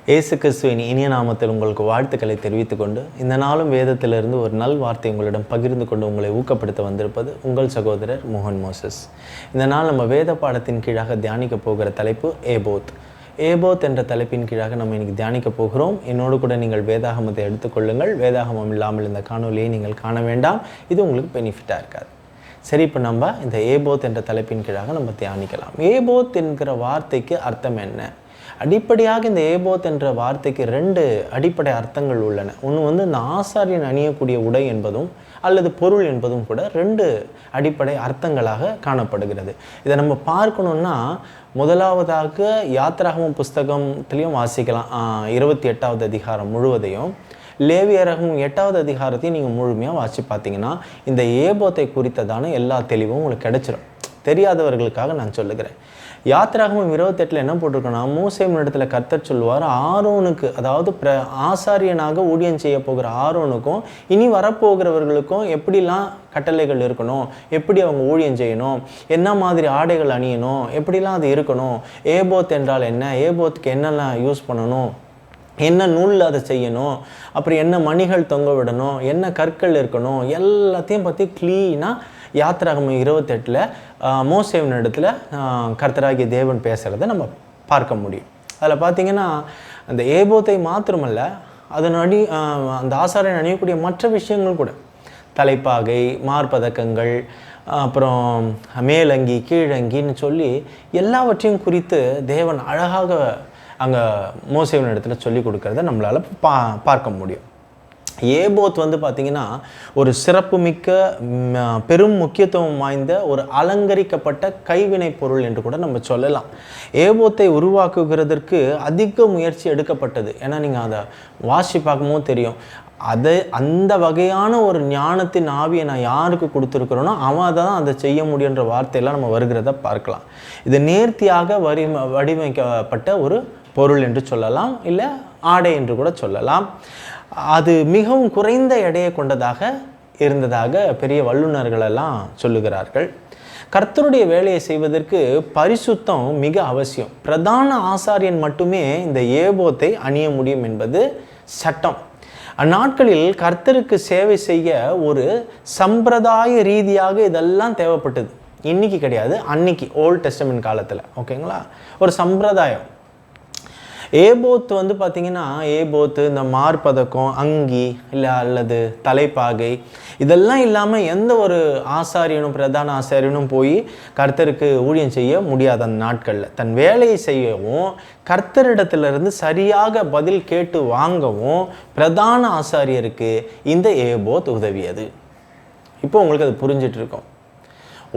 இயேசு கிறிஸ்துவின் இனிய நாமத்தில் உங்களுக்கு வாழ்த்துக்களை தெரிவித்துக் கொண்டு இந்த நாளும் வேதத்திலிருந்து ஒரு நல் வார்த்தை உங்களிடம் பகிர்ந்து கொண்டு உங்களை ஊக்கப்படுத்த வந்திருப்பது உங்கள் சகோதரர் மோகன் மோசஸ். இந்த நாள் நம்ம வேத பாடத்தின் கீழாக தியானிக்க போகிற தலைப்பு ஏபோத். ஏபோத் என்ற தலைப்பின் கீழாக நம்ம இன்றைக்கி தியானிக்க போகிறோம். என்னோடு கூட நீங்கள் வேதாகமத்தை எடுத்துக்கொள்ளுங்கள். வேதாகமம் இல்லாமல் இந்த காணொலியை நீங்கள் காண வேண்டாம், இது உங்களுக்கு பெனிஃபிட்டாக இருக்காது. சரி, இப்போ நம்ம இந்த ஏபோத் என்ற தலைப்பின் கீழாக நம்ம தியானிக்கலாம். ஏபோத் என்கிற வார்த்தைக்கு அர்த்தம் என்ன? அடிப்படையாக இந்த ஏபோத் என்ற வார்த்தைக்கு ரெண்டு அடிப்படை அர்த்தங்கள் உள்ளன. ஒன்று இந்த ஆசாரியன் அணியக்கூடிய உடை என்பதும் அல்லது பொருள் என்பதும் கூட ரெண்டு அடிப்படை அர்த்தங்களாக காணப்படுகிறது. இதை நம்ம பார்க்கணுன்னா முதலாவதாக யாத்திராகமம் புஸ்தகத்திலையும் வாசிக்கலாம். 28வது அதிகாரம் முழுவதையும், லேவியரகம் 8வது அதிகாரத்தையும் நீங்கள் முழுமையாக வாசி பார்த்தீங்கன்னா இந்த ஏபோத்தை குறித்ததான எல்லா தெளிவும் உங்களுக்கு கிடைச்சிடும். தெரியாதவர்களுக்காக நான் சொல்லுகிறேன். யாத்திராகமம் 28 என்ன போட்டிருக்கோன்னா, மோசேவின் இடத்துல கர்த்தர் சொல்லுவார், ஆரோனுக்கு, அதாவது ஆசாரியனாக ஊழியம் செய்ய போகிற ஆரோனுக்கும் இனி வரப்போகிறவர்களுக்கும் எப்படிலாம் கட்டளைகள் இருக்கணும், எப்படி அவங்க ஊழியம் செய்யணும், என்ன மாதிரி ஆடைகள் அணியணும், எப்படிலாம் அது இருக்கணும், ஏபோத் என்றால் என்ன, ஏபோத்துக்கு என்னெல்லாம் யூஸ் பண்ணணும், என்ன நூலில் அதை செய்யணும், அப்புறம் என்ன மணிகள் தொங்க விடணும், என்ன கற்கள் இருக்கணும், எல்லாத்தையும் பற்றி க்ளீனாக யாத்திராகமம் 28 மோசேவின் இடத்துல கர்த்தராகிய தேவன் பேசுகிறத நம்ம பார்க்க முடியும். அதில் பார்த்திங்கன்னா அந்த ஏபோத்தை மாத்திரமல்ல, அந்த ஆசாரியன் அணியக்கூடிய மற்ற விஷயங்கள் கூட, தலைப்பாகை, மார்பதக்கங்கள், அப்புறம் மேலங்கி, கீழங்கின்னு சொல்லி எல்லாவற்றையும் குறித்து தேவன் அழகாக அங்கே மோசேவின் இடத்துல சொல்லி கொடுக்கறத நம்மளால் பார்க்க முடியும். ஏபோத் பார்த்திங்கன்னா ஒரு சிறப்புமிக்க பெரும் முக்கியத்துவம் வாய்ந்த ஒரு அலங்கரிக்கப்பட்ட கைவினை பொருள் என்று கூட நம்ம சொல்லலாம். ஏபோத்தை உருவாக்குகிறதற்கு அதிக முயற்சி எடுக்கப்பட்டது. ஏன்னா நீங்கள் அதை வாசி பார்க்கும்போது தெரியும், அந்த வகையான ஒரு ஞானத்தின் ஆவியை நான் யாருக்கு கொடுத்துருக்குறேனோ அவன் தான் அதை செய்ய முடியுன்ற வார்த்தையெல்லாம் நம்ம வருகிறத பார்க்கலாம். இது நேர்த்தியாக வடிவமைக்கப்பட்ட ஒரு பொருள் என்று சொல்லலாம், இல்லை ஆடை என்று கூட சொல்லலாம். அது மிகவும் குறைந்த எடையை கொண்டதாக இருந்ததாக பெரிய வல்லுநர்களெல்லாம் சொல்லுகிறார்கள். கர்த்தருடைய வேலையை செய்வதற்கு பரிசுத்தம் மிக அவசியம். பிரதான ஆசாரியன் மட்டுமே இந்த ஏபோத்தை அணிய முடியும் என்பது சட்டம். அந்நாட்களில் கர்த்தருக்கு சேவை செய்ய ஒரு சம்பிரதாய ரீதியாக இதெல்லாம் தேவைப்பட்டது. இன்னைக்கு கிடையாது, அன்னைக்கு ஓல்ட் டெஸ்டமென்ட் காலத்தில். ஓகேங்களா? ஒரு சம்பிரதாயம். ஏபோத் பார்த்திங்கன்னா, ஏபோத்து, இந்த மார்பதக்கம், அங்கி இல்லை அல்லது தலைப்பாகை, இதெல்லாம் இல்லாமல் எந்த ஒரு ஆசாரியனும் பிரதான ஆசாரியனும் போய் கர்த்தருக்கு ஊழியம் செய்ய முடியாத அந்த நாட்களில். தன் வேலையை செய்யவும் கர்த்தரிடத்திலிருந்து சரியாக பதில் கேட்டு வாங்கவும் பிரதான ஆசாரியருக்கு இந்த ஏபோத் உதவியது. இப்போ உங்களுக்கு அது புரிஞ்சிட்டு இருக்கும்.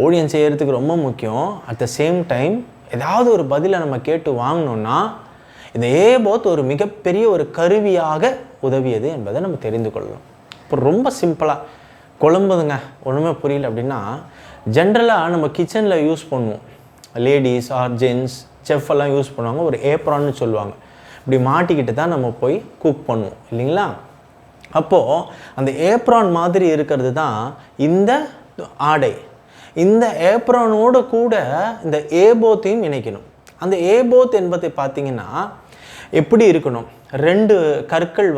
ஊழியம் செய்கிறதுக்கு ரொம்ப முக்கியம். அட் த சேம் டைம் ஏதாவது ஒரு பதிலை நம்ம கேட்டு வாங்கினோன்னா இந்த ஏபோத் ஒரு மிகப்பெரிய ஒரு கருவியாக உதவியது என்பதை நம்ம தெரிந்து கொள்ளலாம். இப்போ ரொம்ப சிம்பிளாக குழம்புதுங்க, ஒன்றுமே புரியல அப்படின்னா, ஜென்ரலாக நம்ம கிச்சனில் யூஸ் பண்ணுவோம், லேடிஸ் ஆர் ஜென்ஸ், செஃப் எல்லாம் யூஸ் பண்ணுவாங்க, ஒரு ஏப்ரான்னு சொல்லுவாங்க. இப்படி மாட்டிக்கிட்டு தான் நம்ம போய் குக் பண்ணுவோம் இல்லைங்களா? அப்போது அந்த ஏப்ரான் மாதிரி இருக்கிறது தான் இந்த ஆடை. இந்த ஏப்ரானோடு கூட இந்த ஏபோத்தையும் இணைக்கணும். அந்த ஏபோத் என்பதை பார்த்திங்கன்னா எப்படி இருக்கணும், ரெண்டு கற்கள்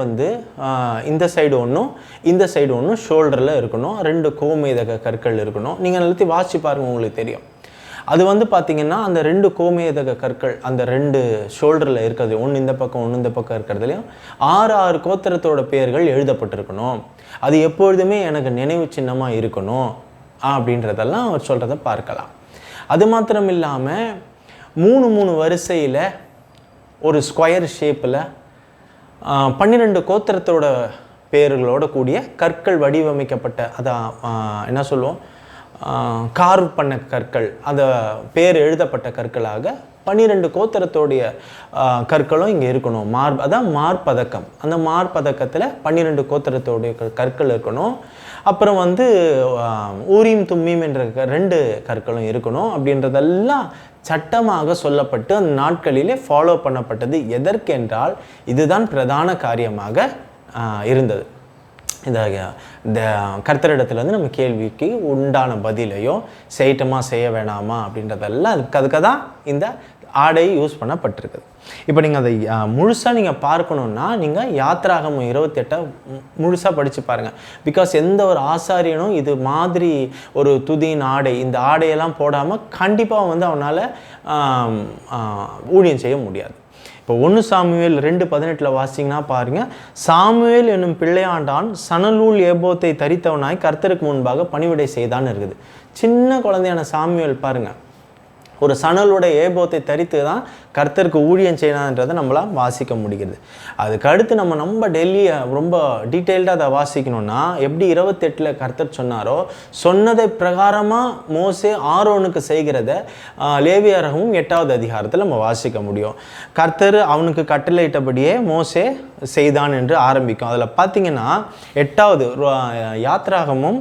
இந்த சைடு ஒன்றும் இந்த சைடு ஒன்றும் ஷோல்டரில் இருக்கணும். ரெண்டு கோமேதக கற்கள் இருக்கணும். நீங்கள் எல்லாத்தையும் வாசி பாருங்கள், உங்களுக்கு தெரியும். அது பார்த்திங்கன்னா அந்த ரெண்டு கோமேதக கற்கள் அந்த ரெண்டு ஷோல்டரில் இருக்கிறது, ஒன்று இந்த பக்கம் ஒன்று இந்த பக்கம் இருக்கிறதுலையும் 6 கோத்திரத்தோட பெயர்கள் எழுதப்பட்டிருக்கணும். அது எப்பொழுதுமே எனக்கு நினைவு சின்னமாக இருக்கணும் அப்படின்றதெல்லாம் அவர் சொல்கிறத பார்க்கலாம். அது மாத்திரம் இல்லாமல் 3 வரிசையில் ஒரு ஸ்கொயர் ஷேப்பில் 12 கோத்திரத்தோட பேர்களோட கூடிய கற்கள் வடிவமைக்கப்பட்ட, அதான் என்ன சொல்லுவோம், கார்வ் பண்ண கற்கள், அந்த பேர் எழுதப்பட்ட கற்களாக 12 கோத்திரத்தோடைய கற்களும் இங்கே இருக்கணும். அதான் மார்பதக்கம். அந்த மார்பதக்கத்தில் 12 கோத்திரத்தோடைய கற்கள் இருக்கணும். அப்புறம் ஊரீம் தும்மீம் என்ற 2 கற்களும் இருக்கணும். அப்படின்றதெல்லாம் சட்டமாக சொல்லப்பட்டு அந்த நாட்களிலே ஃபாலோ பண்ணப்பட்டது. எதற்கென்றால் இதுதான் பிரதான காரியமாக இருந்தது. இந்த கர்த்தரிடத்துல நம்ம கேள்விக்கு உண்டான பதிலையோ செய்யட்டுமா செய்ய வேணாமா அப்படின்றதெல்லாம் அதுக்காக தான் இந்த ஆடை யூஸ் பண்ணப்பட்டிருக்குது. இப்போ நீங்கள் அதை முழுசாக நீங்கள் பார்க்கணுன்னா நீங்கள் யாத்ராகமம் 28 முழுசாக படித்து பாருங்கள். பிகாஸ் எந்த ஒரு ஆசாரியனும் இது மாதிரி ஒரு துதியின் ஆடை, இந்த ஆடையெல்லாம் போடாமல் கண்டிப்பாக வந்து அவனால் ஊழியம் செய்ய முடியாது. இப்போ 1 சாமுவேல் 2:18 வாசிங்கன்னா பாருங்கள், சாமுவேல் என்னும் பிள்ளையாண்டான் சணலூல் ஏபோத்தை தரித்தவனாய் கர்த்தருக்கு முன்பாக பணிவிடை செய்தான்னு இருக்குது. சின்ன குழந்தையான சாமுவேல் பாருங்கள், ஒரு சணலுடைய ஏபோத்தை தரித்து தான் கர்த்தருக்கு ஊழியம் செய்யணுன்றதை நம்மளால் வாசிக்க முடிகிறது. அதுக்கு அடுத்து நம்ம டெல்லியை ரொம்ப டீட்டெயில்டாக அதை வாசிக்கணும்னா, எப்படி 28 கர்த்தர் சொன்னாரோ சொன்னதை பிரகாரமாக மோசே ஆரோனுக்கு செய்கிறத லேவியராகமும் 8வது அதிகாரத்தில் நம்ம வாசிக்க முடியும். கர்த்தர் அவனுக்கு கட்டளையிட்டபடியே மோசே செய்தான் என்று ஆரம்பிக்கும். அதில் பார்த்தீங்கன்னா 8வது யாத்ராகமும்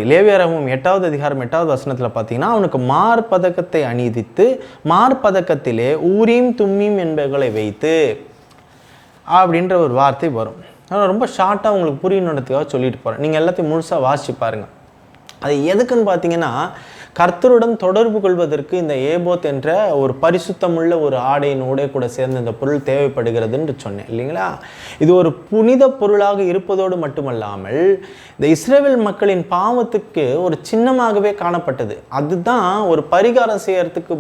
லேவியராகமும் 8வது அதிகாரம் 8வது வசனத்தில் பார்த்தீங்கன்னா, அவனுக்கு மார்பதக்கத்தை அணிவித்து மார்பதக்கத்திலே ஊரீம் தும்மீம் என்பவைகளை வைத்து அப்படின்ற ஒரு வார்த்தை வரும். ஆனால் ரொம்ப ஷார்ட்டாக உங்களுக்கு புரியணுன்றதுக்காக சொல்லிட்டு போகிறேன். நீங்கள் எல்லாத்தையும் முழுசாக வாசிச்சு பாருங்கள். அது எதுக்குன்னு பார்த்தீங்கன்னா, கர்த்தருடன் தொடர்பு கொள்வதற்கு இந்த ஏபோத் என்ற ஒரு பரிசுத்தமுள்ள ஒரு ஆடையினோட கூட சேர்ந்த இந்த பொருள் தேவைப்படுகிறதுன்னு சொன்னேன் இல்லைங்களா. இது ஒரு புனித பொருளாக இருப்பதோடு மட்டுமல்லாமல் இந்த இஸ்ரேல் மக்களின் பாவத்துக்கு ஒரு சின்னமாகவே காணப்பட்டது. அதுதான் ஒரு பரிகாரம் செய்யறதுக்கு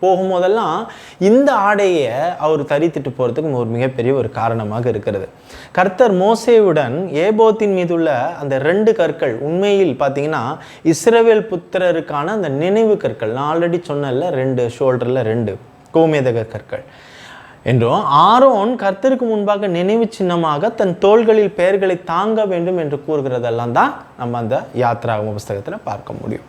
போகும்போதெல்லாம் இந்த ஆடையை அவர் தரித்துட்டு போகிறதுக்கு ஒரு மிகப்பெரிய ஒரு காரணமாக இருக்கிறது. கர்த்தர் மோசேவுடன் ஏபோத்தின் மீதுள்ள அந்த 2 கற்கள் உண்மையில் பார்த்தீங்கன்னா இஸ்ரவேல் புத்திரருக்கான அந்த நினைவு கற்கள். நான் ஆல்ரெடி சொன்னல 2 ஷோல்டரில் 2 கோமேதக கற்கள் என்றும், ஆரோன் கர்த்தருக்கு முன்பாக நினைவு சின்னமாக தன் தோள்களில் பெயர்களை தாங்க வேண்டும் என்று கூறுகிறதெல்லாம் தான் நம்ம அந்த யாத்ராகம புஸ்தகத்தில் பார்க்க முடியும்.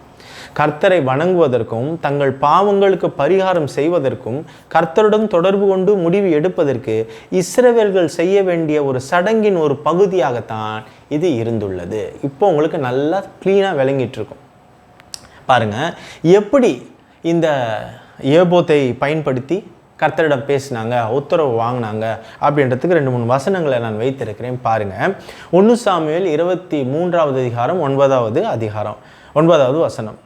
கர்த்தரை வணங்குவதற்கும் தங்கள் பாவங்களுக்கு பரிகாரம் செய்வதற்கும் கர்த்தருடன் தொடர்பு கொண்டு முடிவு எடுப்பதற்கு இஸ்ரவேல்கள் செய்ய வேண்டிய ஒரு சடங்கின் ஒரு பகுதியாகத்தான் இது இருந்துள்ளது. இப்போ உங்களுக்கு நல்லா கிளீனாக விளங்கிட்டு இருக்கும். பாருங்க, எப்படி இந்த ஏபோத்தை பயன்படுத்தி கர்த்தரிடம் பேசினாங்க, உத்தரவு வாங்கினாங்க அப்படின்றதுக்கு 2-3 வசனங்களை நான் வைத்திருக்கிறேன். பாருங்க, 1 சாமுவேல் 23வது அதிகாரம் 9வது வசனம்.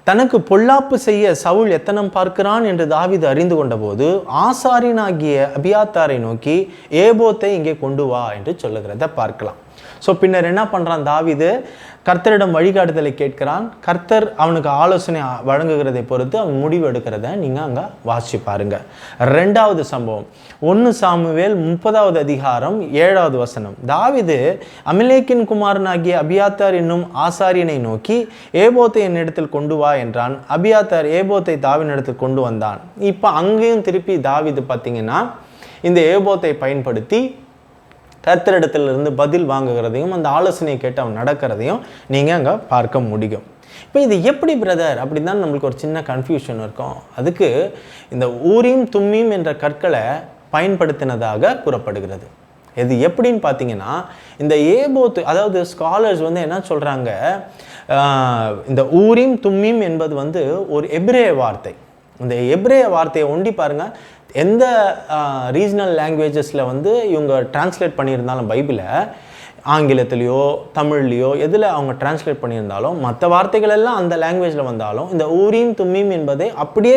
தனக்கு பொல்லாப்பு செய்ய சவுல் எத்தனம் பார்க்கிறான் என்று தாவீது அறிந்து கொண்டபோது ஆசாரியனாகிய அபியாத்தாரை நோக்கி ஏபோத்தை இங்கே கொண்டு வா என்று சொல்லுகிறத பார்க்கலாம். ஸோ பின்னர் என்ன பண்ணுறான் தாவீது? கர்த்தரிடம் வழிகாட்டுதலை கேட்கிறான். கர்த்தர் அவனுக்கு ஆலோசனை வழங்குகிறதை பொறுத்து அவன் முடிவு எடுக்கிறத நீங்கள் அங்கே வாசிச்சு பாருங்க. 2வது சம்பவம் 1 சாமுவேல் 30வது அதிகாரம் 7வது வசனம். தாவீது அமிலேக்கின் குமாரனாகிய அபியாத்தார் என்னும் ஆசாரியனை நோக்கி ஏபோத்தை என்னிடத்தில் கொண்டு வா என்றான். அபியாத்தார் ஏபோத்தை தாவீதினிடத்தில் கொண்டு வந்தான். இப்போ அங்கேயும் திருப்பி தாவீது பார்த்தீங்கன்னா இந்த ஏபோத்தை பயன்படுத்தி கர்த்தரிடத்திலிருந்து பதில் வாங்குகிறதையும் அந்த ஆலோசனையை கேட்டு அவன் நடக்கிறதையும் நீங்கள் அங்கே பார்க்க முடியும். இப்போ இது எப்படி பிரதர் அப்படின்னு தான் நம்மளுக்கு ஒரு சின்ன கன்ஃபியூஷன் இருக்கும். அதுக்கு இந்த ஊரீம் தும்மீம் என்ற கற்களை பயன்படுத்தினதாக கூறப்படுகிறது. இது எப்படின்னு பார்த்தீங்கன்னா, இந்த ஏபோத்து, அதாவது ஸ்காலர்ஸ் வந்து என்ன சொல்கிறாங்க, இந்த ஊரீம் தும்மீம் என்பது ஒரு எபிரேய வார்த்தை. இந்த எபிரேய வார்த்தையை ஒண்டி பாருங்கள், எந்த ரீஜனல் லாங்குவேஜஸில் இவங்க டிரான்ஸ்லேட் பண்ணியிருந்தாலும் பைபிளை, ஆங்கிலத்திலையோ தமிழ்லையோ எதில் அவங்க டிரான்ஸ்லேட் பண்ணியிருந்தாலும் மற்ற வார்த்தைகள் எல்லாம் அந்த லாங்குவேஜில் வந்தாலும் இந்த ஊரீம் தும்மீம் என்பதே அப்படியே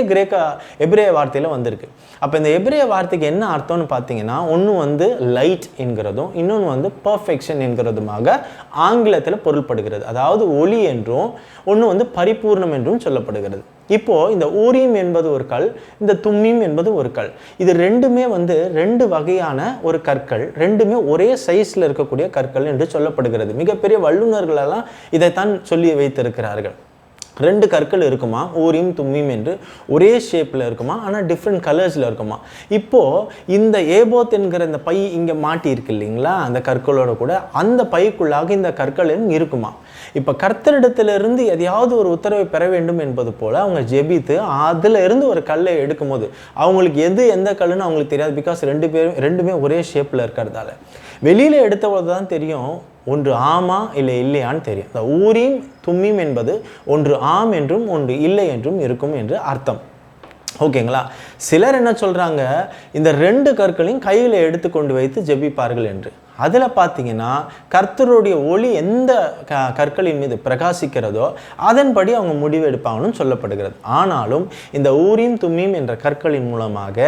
எபிரேய வார்த்தையில் வந்திருக்கு. அப்போ இந்த எபிரேய வார்த்தைக்கு என்ன அர்த்தம்னு பார்த்தீங்கன்னா, ஒன்று லைட் என்கிறதும் இன்னொன்று பர்ஃபெக்ஷன் என்கிறதுமாக ஆங்கிலத்தில் பொருள்படுகிறது. அதாவது ஒளி என்றும் ஒன்று பரிபூர்ணம் என்றும் சொல்லப்படுகிறது. இப்போது இந்த ஊரீம் என்பது ஒரு கல், இந்த தும்மீம் என்பது ஒரு கல். இது ரெண்டுமே 2 வகையான ஒரு கற்கள், ரெண்டுமே ஒரே சைஸில் இருக்கக்கூடிய கற்கள் என்று சொல்லப்படுகிறது. மிகப்பெரிய வல்லுநர்களெல்லாம் இதைத்தான் சொல்லி வைத்திருக்கிறார்கள். 2 கற்கள் இருக்குமா, ஊரீம் தும்மீம் என்று ஒரே ஷேப்பில் இருக்குமா, ஆனால் டிஃப்ரெண்ட் கலர்ஸில் இருக்குமா. இப்போது இந்த ஏபோத் என்கிற இந்த பை இங்கே மாட்டி இருக்கு இல்லைங்களா, அந்த கற்களோட கூட அந்த பைக்குள்ளாக இந்த கற்களும் இருக்குமா. இப்போ கர்த்தரிடத்திலிருந்து எதையாவது ஒரு உத்தரவை பெற வேண்டும் என்பது போல் அவங்க ஜெபித்து அதில் இருந்து ஒரு கல்லை எடுக்கும் போது அவங்களுக்கு எந்த கல்லுன்னு அவங்களுக்கு தெரியாது. பிகாஸ் ரெண்டுமே ஒரே ஷேப்பில் இருக்கிறதால வெளியில் எடுத்தபோது தான் தெரியும் ஒன்று ஆமா இல்லை இல்லையான்னு தெரியும். இந்த ஊரீம் தும்மீம் என்பது ஒன்று ஆம் என்றும் ஒன்று இல்லை என்றும் இருக்கும் என்று அர்த்தம். ஓகேங்களா. சிலர் என்ன சொல்கிறாங்க, இந்த 2 கற்களையும் கையில் எடுத்து கொண்டு வைத்து ஜெபிப்பார்கள் என்று. அதில் பார்த்தீங்கன்னா கர்த்தருடைய ஒளி எந்த கற்களின் மீது பிரகாசிக்கிறதோ அதன்படி அவங்க முடிவு எடுப்பாங்கன்னு சொல்லப்படுகிறது. ஆனாலும் இந்த ஊரீம் தும்மீம் என்ற கற்களின் மூலமாக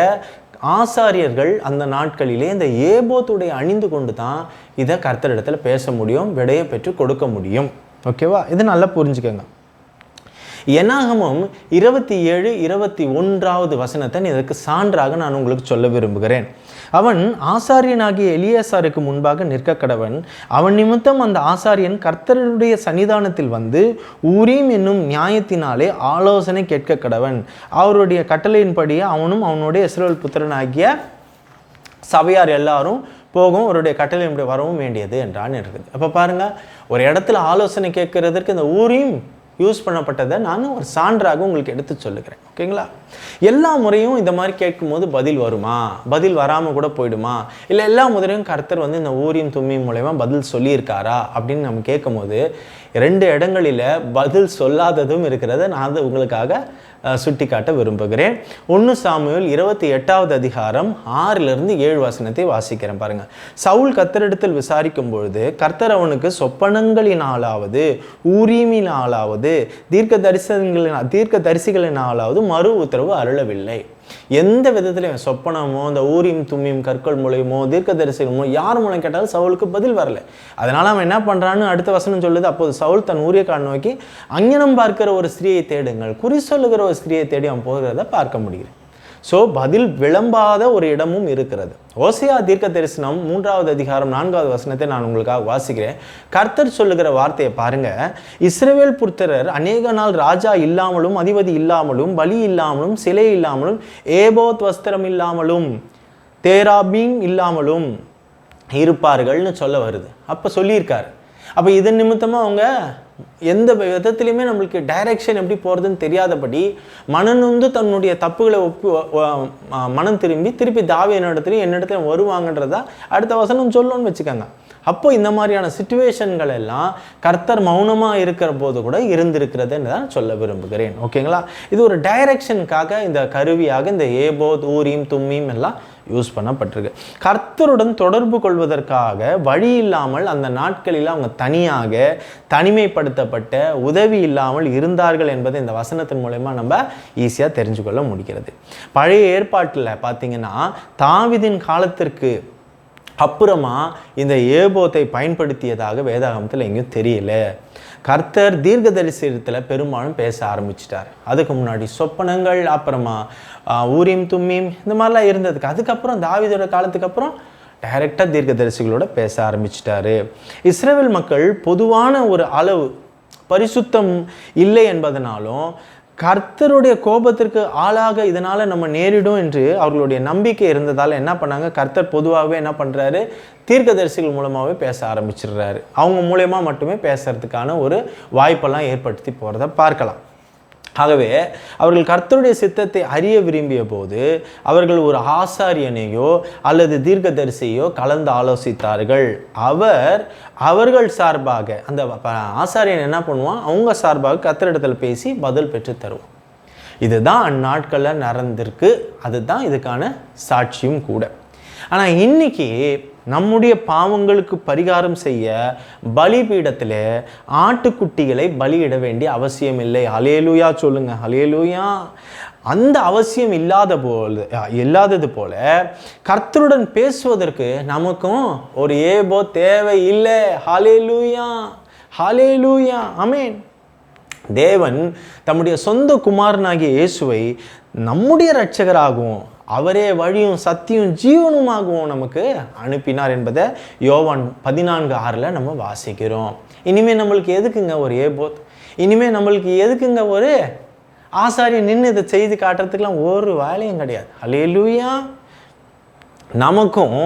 ஆசாரியர்கள் அந்த நாட்களிலே இந்த ஏபோத்துடைய அணிந்து கொண்டு தான் இதை கர்த்தரிடத்தில் பேச முடியும், விடையை பெற்று கொடுக்க முடியும். ஓகேவா? இது நல்லா புரிஞ்சுக்கோங்க. என்னாகமம் 27-21 வசனத்தை இதற்கு சான்றாக நான் உங்களுக்கு சொல்ல விரும்புகிறேன். அவன் ஆசாரியனாகிய எலியாசாருக்கு முன்பாக நிற்க கடவன். அவன் நிமித்தம் அந்த ஆசாரியன் கர்த்தருடைய சன்னிதானத்தில் வந்து ஊரீம் என்னும் நியாயத்தினாலே ஆலோசனை கேட்க கடவன். அவருடைய கட்டளையின்படியே அவனும் அவனுடைய இஸ்ரவேல் புத்திரனாகிய சபையார் எல்லாரும் போகும், அவருடைய கட்டளையின்படி வரவும் வேண்டியது என்றான் இருக்குது. அப்போ பாருங்கள், ஒரு இடத்துல ஆலோசனை கேட்கறதுக்கு இந்த ஊரீம் யூஸ் பண்ணப்பட்டதை நான் ஒரு சான்றாக உங்களுக்கு எடுத்து சொல்லுகிறேன். ஓகேங்களா? எல்லா முறையும் இந்த மாதிரி கேட்கும்போது பதில் வருமா, பதில் வராமல் கூட போயிடுமா, இல்லை எல்லா முறையும் கர்த்தர் வந்து இந்த ஊரீம் தும்மீம் மூலமா பதில் சொல்லியிருக்காரா அப்படின்னு நம்ம கேட்கும்போது 2 இடங்களில் பதில் சொல்லாததும் இருக்கிறத நான் அது உங்களுக்காக சுட்டி காட்ட விரும்புகிறேன். 1 சாமுவேல் 28வது அதிகாரம் 6-7 வசனத்தை வாசிக்கிறேன் பாருங்க. சவுல் கர்த்தரிடத்தில் விசாரிக்கும் பொழுது கர்த்தர் அவனுக்கு சொப்பனங்களினாலாவது ஊரீமினாலாவது தீர்க்க தரிசிகளினாலாவது மறு உத்தரவு அருளவில்லை. எந்த விதத்திலையும் சொப்பனமோ இந்த ஊரீம் தும்மீம் கற்கள் மூலயமோ தீர்க்க தரிசனமோ யார் மூலம் கேட்டாலும் சவுலுக்கு பதில் வரல. அதனால அவன் என்ன பண்றான்னு அடுத்த வசனம் சொல்லுது. அப்போது சவுல் தன் ஊரியக்காரனை நோக்கி அங்ஙனம் பார்க்கிற ஒரு ஸ்திரியை தேடுங்கள், குறி சொல்லுகிற ஒரு ஸ்திரியை தேடி அவன் போகிறத பார்க்க முடியுது. ஸோ பதில் விளம்பாத ஒரு இடமும் இருக்கிறது. ஓசியா தீர்க்க தரிசனம் 3வது அதிகாரம் 4வது வசனத்தை நான் உங்களுக்காக வாசிக்கிறேன். கர்த்தர் சொல்லுகிற வார்த்தையை பாருங்க. இஸ்ரவேல் புத்திரர் அநேக நாள் ராஜா இல்லாமலும் அதிபதி இல்லாமலும் பலி இல்லாமலும் சிலை இல்லாமலும் ஏபோத் வஸ்திரம் இல்லாமலும் தேராபீம் இல்லாமலும் இருப்பார்கள்னு சொல்ல வருது. அப்போ சொல்லியிருக்காரு. அப்போ இதன் நிமித்தமாக அவங்க எந்த விதத்துலையுமே நம்மளுக்கு டைரக்ஷன் எப்படி போகிறதுன்னு தெரியாதபடி மனநொந்து தன்னுடைய தப்புகளை மனம் திருப்பி என்னிடத்துல வருவாங்கன்றதா அடுத்த வசனம் சொல்லணும்னு வச்சுக்கோங்க. அப்போ இந்த மாதிரியான சிச்சுவேஷன்கள் எல்லாம் கர்த்தர் மௌனமாக இருக்கிற போது கூட இருந்திருக்கிறதுன்னு தான் சொல்ல விரும்புகிறேன். ஓகேங்களா? இது ஒரு டைரக்ஷனுக்காக இந்த கருவியாக இந்த ஏபோத் ஊரீம் தும்மீம் எல்லாம் யூஸ் பண்ணப்பட்டிருக்கு. கர்த்தருடன் தொடர்பு கொள்வதற்காக வழி இல்லாமல் அந்த நாட்களில் அவங்க தனியாக தனிமைப்படுத்தப்பட்ட உதவி இல்லாமல் இருந்தார்கள் என்பதை இந்த வசனத்தின் மூலமா நம்ம ஈஸியாக தெரிஞ்சு கொள்ள முடிகிறது. பழைய ஏற்பாட்டில் பார்த்தீங்கன்னா தாவீதின் காலத்திற்கு அப்புறமா இந்த ஏபோத்தை பயன்படுத்தியதாக வேதாகமத்தில் எங்கேயும் தெரியல. கர்த்தர் தீர்க்கதரிசனத்தில் பெரும்பாலும் பேச ஆரம்பிச்சிட்டார். அதுக்கு முன்னாடி சொப்பனங்கள், அப்புறமா ஊரீம் தும்மீம் இந்த மாதிரிலாம் இருந்ததுக்கு அதுக்கப்புறம் தாவீதோட காலத்துக்கு அப்புறம் டைரெக்டாக தீர்க்கதரிசிகளோட பேச ஆரம்பிச்சிட்டாரு. இஸ்ரவேல் மக்கள் பொதுவான ஒரு அளவு பரிசுத்தம் இல்லை என்பதனாலும் கர்த்தருடைய கோபத்திற்கு ஆளாக இதனால் நம்ம நேரிடும் என்று அவர்களுடைய நம்பிக்கை இருந்ததால் என்ன பண்ணாங்க, கர்த்தர் பொதுவாகவே என்ன பண்ணுறாரு, தீர்க்கதரிசிகள் மூலமாகவே பேச ஆரம்பிச்சிடுறாரு. அவங்க மூலயமா மட்டுமே பேசுறதுக்கான ஒரு வாய்ப்பெல்லாம் ஏற்படுத்தி போகிறத பார்க்கலாம். ஆகவே அவர்கள் கர்த்தருடைய சித்தத்தை அறிய விரும்பிய போது அவர்கள் ஒரு ஆசாரியனையோ அல்லது தீர்க்கதரிசியோ கலந்து ஆலோசித்தார்கள். அவர்கள் சார்பாக அந்த ஆசாரியன் என்ன பண்ணுவான், அவங்க சார்பாக கர்த்தரிடத்தில் பேசி பதில் பெற்று தருவான். இதுதான் அந்நாட்களில் நடந்திருக்கு. அதுதான் இதுக்கான சாட்சியும் கூட. ஆனால் இன்னைக்கு நம்முடைய பாவங்களுக்கு பரிகாரம் செய்ய பலிபீடத்தில் ஆட்டுக்குட்டிகளை பலியிட வேண்டிய அவசியம் இல்லை. ஹல்லேலூயா சொல்லுங்க, ஹல்லேலூயா. அந்த அவசியம் இல்லாதது போல கர்த்தருடன் பேசுவதற்கு நமக்கும் ஒரு ஏபோ தேவை இல்லை. ஹல்லேலூயா, ஹல்லேலூயா, ஆமென். தேவன் தம்முடைய சொந்த குமாரனாகிய இயேசுவை நம்முடைய இரட்சகராகவும் அவரே வழியும் சத்தியும் ஜீவனுமாகவும் நமக்கு அனுப்பினார் என்பதை யோவான் 14:6 நம்ம வாசிக்கிறோம். இனிமேல் நம்மளுக்கு எதுக்குங்க ஒரு ஏபோத், இனிமேல் நம்மளுக்கு எதுக்குங்க ஒரு ஆசாரியன் நின்று இதை செய்து காட்டுறதுக்கெலாம் ஒரு வேலையும் கிடையாது. ஹல்லேலூயா. நமக்கும்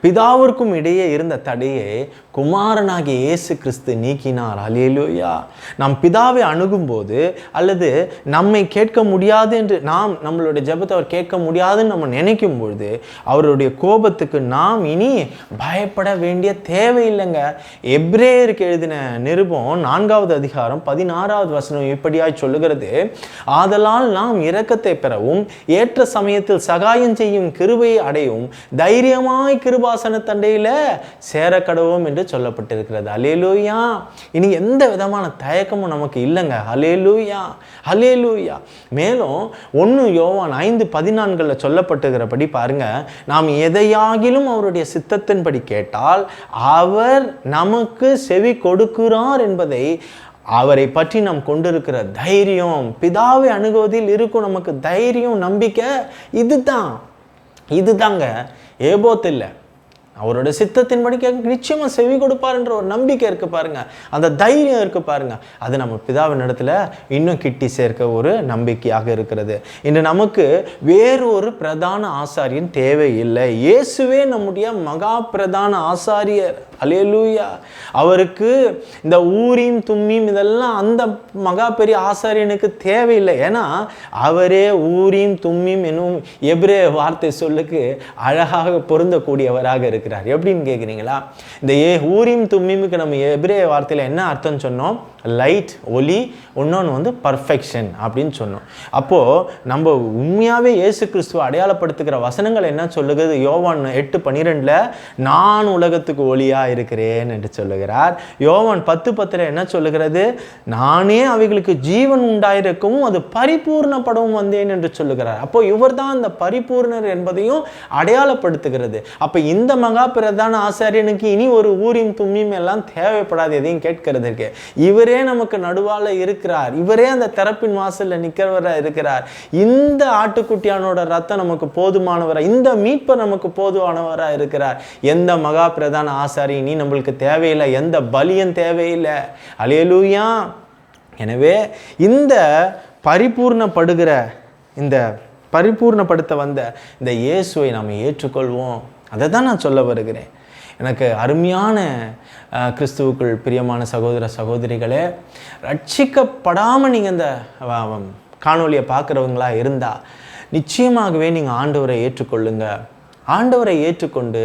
பிதாவிற்கும் இடையே இருந்த தடையை குமாரனாகிய இயேசு கிறிஸ்து நீக்கினார். ஹல்லேலூயா. நாம் பிதாவை அணுகும்போது அல்லது நம்மை கேட்க முடியாது என்று நம்மளுடைய ஜெபத்தை அவர் கேட்க முடியாதுன்னு நம்ம நினைக்கும் பொழுது அவருடைய கோபத்துக்கு நாம் இனி பயப்பட வேண்டிய தேவையில்லைங்க. எபிரேயருக்கு எழுதின நிருபம் 4வது அதிகாரம் 16வது வசனம் இப்படியாய் சொல்லுகிறது, ஆதலால் நாம் இரக்கத்தை பெறவும் ஏற்ற சமயத்தில் சகாயம் செய்யும் கிருபையை அடையும் தைரியமாய் கிருபா கிருபாசன தண்டையில் சேர கடவோம் என்று சொல்லப்பட்டிருக்கிறது. அல்லேலூயா. இனி எந்த விதமான தயக்கமும் நமக்கு இல்லைங்க. அல்லேலூயா, அல்லேலூயா. மேலும் 1 யோவான் 5:14 சொல்லப்பட்டிருக்கிறபடி பாருங்க, நாம் எதையாகிலும் அவருடைய சித்தத்தின்படி கேட்டால் அவர் நமக்கு செவி கொடுக்கிறார் என்பதை, அவரை பற்றி நாம் கொண்டிருக்கிற தைரியம், பிதாவை அணுகுவதில் இருக்கும் நமக்கு தைரியம், நம்பிக்கை, இதுதாங்க ஏபோத் இல்லை. அவரோட சித்தத்தின்படி நிச்சயமா செவி கொடுப்பார் என்ற ஒரு நம்பிக்கை இருக்கு பாருங்க, அந்த தைரியம் இருக்கு பாருங்க. அது நம்ம பிதாவின் இடத்துல இன்னும் கிட்டி சேர்க்க ஒரு நம்பிக்கையாக இருக்கிறது. இன்று நமக்கு வேறு ஒரு பிரதான ஆசாரியன் தேவை இல்லை. இயேசுவே நம்முடைய மகா பிரதான ஆசாரியர். அல்லேலூயா. அவருக்கு இந்த ஊரீம் தும்மீம் இதெல்லாம் அந்த மகா பெரிய ஆசாரியனுக்கு தேவையில்லை. ஏன்னா அவரே ஊரீம் தும்மீம் என்னும் எபிரேய வார்த்தை சொல்லுக்கு அழகாக பொருந்தக்கூடியவராக இருக்கிறார். எப்படின்னு கேட்குறீங்களா? இந்த ஊரீம் தும்மீமுக்கு நம்ம எபிரேய வார்த்தையில் என்ன அர்த்தம் சொன்னோம்? லைட், ஒளி, இன்னொன்று பர்ஃபெக்ஷன் அப்படின்னு சொன்னோம். அப்போது நம்ம உண்மையாகவே இயேசு கிறிஸ்துவை அடையாளப்படுத்துகிற வசனங்கள் என்ன சொல்லுகிறது? யோவான் 8:12 நான் உலகத்துக்கு ஒளியாக இருக்கிறேன் என்று சொல்லுகிறார். யோவான் 10:10 என்ன சொல்லுகிறது? நானே அவைகளுக்கு ஜீவன் உண்டாயிருக்கவும் அது பரிபூர்ணப்படவும் வந்தேன் என்று சொல்லுகிறார். அப்போ இவர் தான் அந்த பரிபூர்ணர் என்பதையும் அடையாளப்படுத்துகிறது. அப்போ இந்த மகா பிரதான ஆசாரியனுக்கு இனி ஒரு ஊரீம் தும்மீம் எல்லாம் தேவைப்படாது எதையும் கேட்கிறதுக்கு. இவரே நமக்கு நடுவால இருக்கிறார். இவரே அந்த திறப்பின் வாசல்ல நிற்கிறவராக இருக்கிறார். இந்த ஆட்டுக்குட்டியானோட ரத்தம் நமக்கு போதுமானவராக, இந்த மீட்பர் நமக்கு போதுமானவராக இருக்கிறார். எந்த மகா பிரதான ஆசாரி நீ நம்மளுக்கு தேவையில்லை, எந்த பலியும் தேவையில்லை. அல்லேலூயா. எனவே இந்த பரிபூர்ணப்படுத்த வந்த இந்த இயேசுவை நாம் ஏற்றுக்கொள்வோம். அதை தான் நான் சொல்ல வருகிறேன். எனக்கு அருமையான கிறிஸ்துவுக்குள் பிரியமான சகோதர சகோதரிகளே, ரட்சிக்கப்படாமல் நீங்கள் இந்த காணொலியை பார்க்குறவங்களா இருந்தால் நிச்சயமாகவே நீங்கள் ஆண்டவரை ஏற்றுக்கொள்ளுங்க. ஆண்டவரை ஏற்றுக்கொண்டு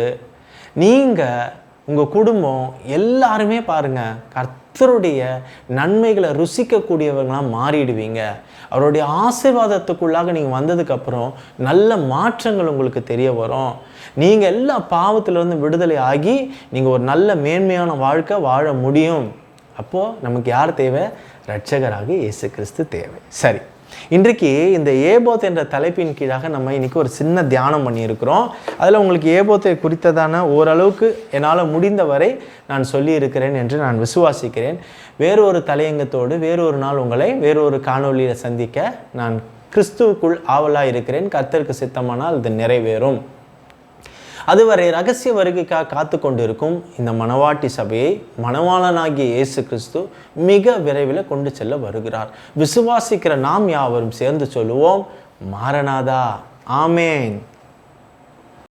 நீங்கள் உங்கள் குடும்பம் எல்லாருமே பாருங்கள் கர்த்தருடைய நன்மைகளை ருசிக்கக்கூடியவங்களாம் மாறிடுவீங்க. அவருடைய ஆசீர்வாதத்துக்குள்ளாக நீங்கள் வந்ததுக்கப்புறம் நல்ல மாற்றங்கள் உங்களுக்கு தெரிய வரும். நீங்கள் எல்லா பாவத்திலிருந்து விடுதலை ஆகி நீங்கள் ஒரு நல்ல மேன்மையான வாழ்க்கை வாழ முடியும். அப்போது நமக்கு யார் தேவை? இரட்சகராக இயேசு கிறிஸ்து தேவை. சரி, இன்றைக்கு இந்த ஏபோத் என்ற தலைப்பின் கீழாக நம்ம இன்றைக்கி ஒரு சின்ன தியானம் பண்ணியிருக்கிறோம். அதில் உங்களுக்கு ஏபோத்தை குறித்ததான ஓரளவுக்கு என்னால் முடிந்தவரை நான் சொல்லியிருக்கிறேன் என்று நான் விசுவாசிக்கிறேன். வேறொரு தலையங்கத்தோடு வேறொரு நாள் உங்களை வேறொரு காணொலியில் சந்திக்க நான் கிறிஸ்துவுக்குள் ஆவலாக இருக்கிறேன். கர்த்தருக்கு சித்தமானால் அது நிறைவேறும். அதுவரை ரகசிய வருகைக்காக காத்து கொண்டிருக்கும் இந்த மணவாட்டி சபையை மணவாளனாகிய இயேசு கிறிஸ்து மிக விரைவில் கொண்டு செல்ல வருகிறார். விசுவாசிக்கிற நாம் யாவரும் சேர்ந்து சொல்லுவோம், மாரநாதா. ஆமேன்.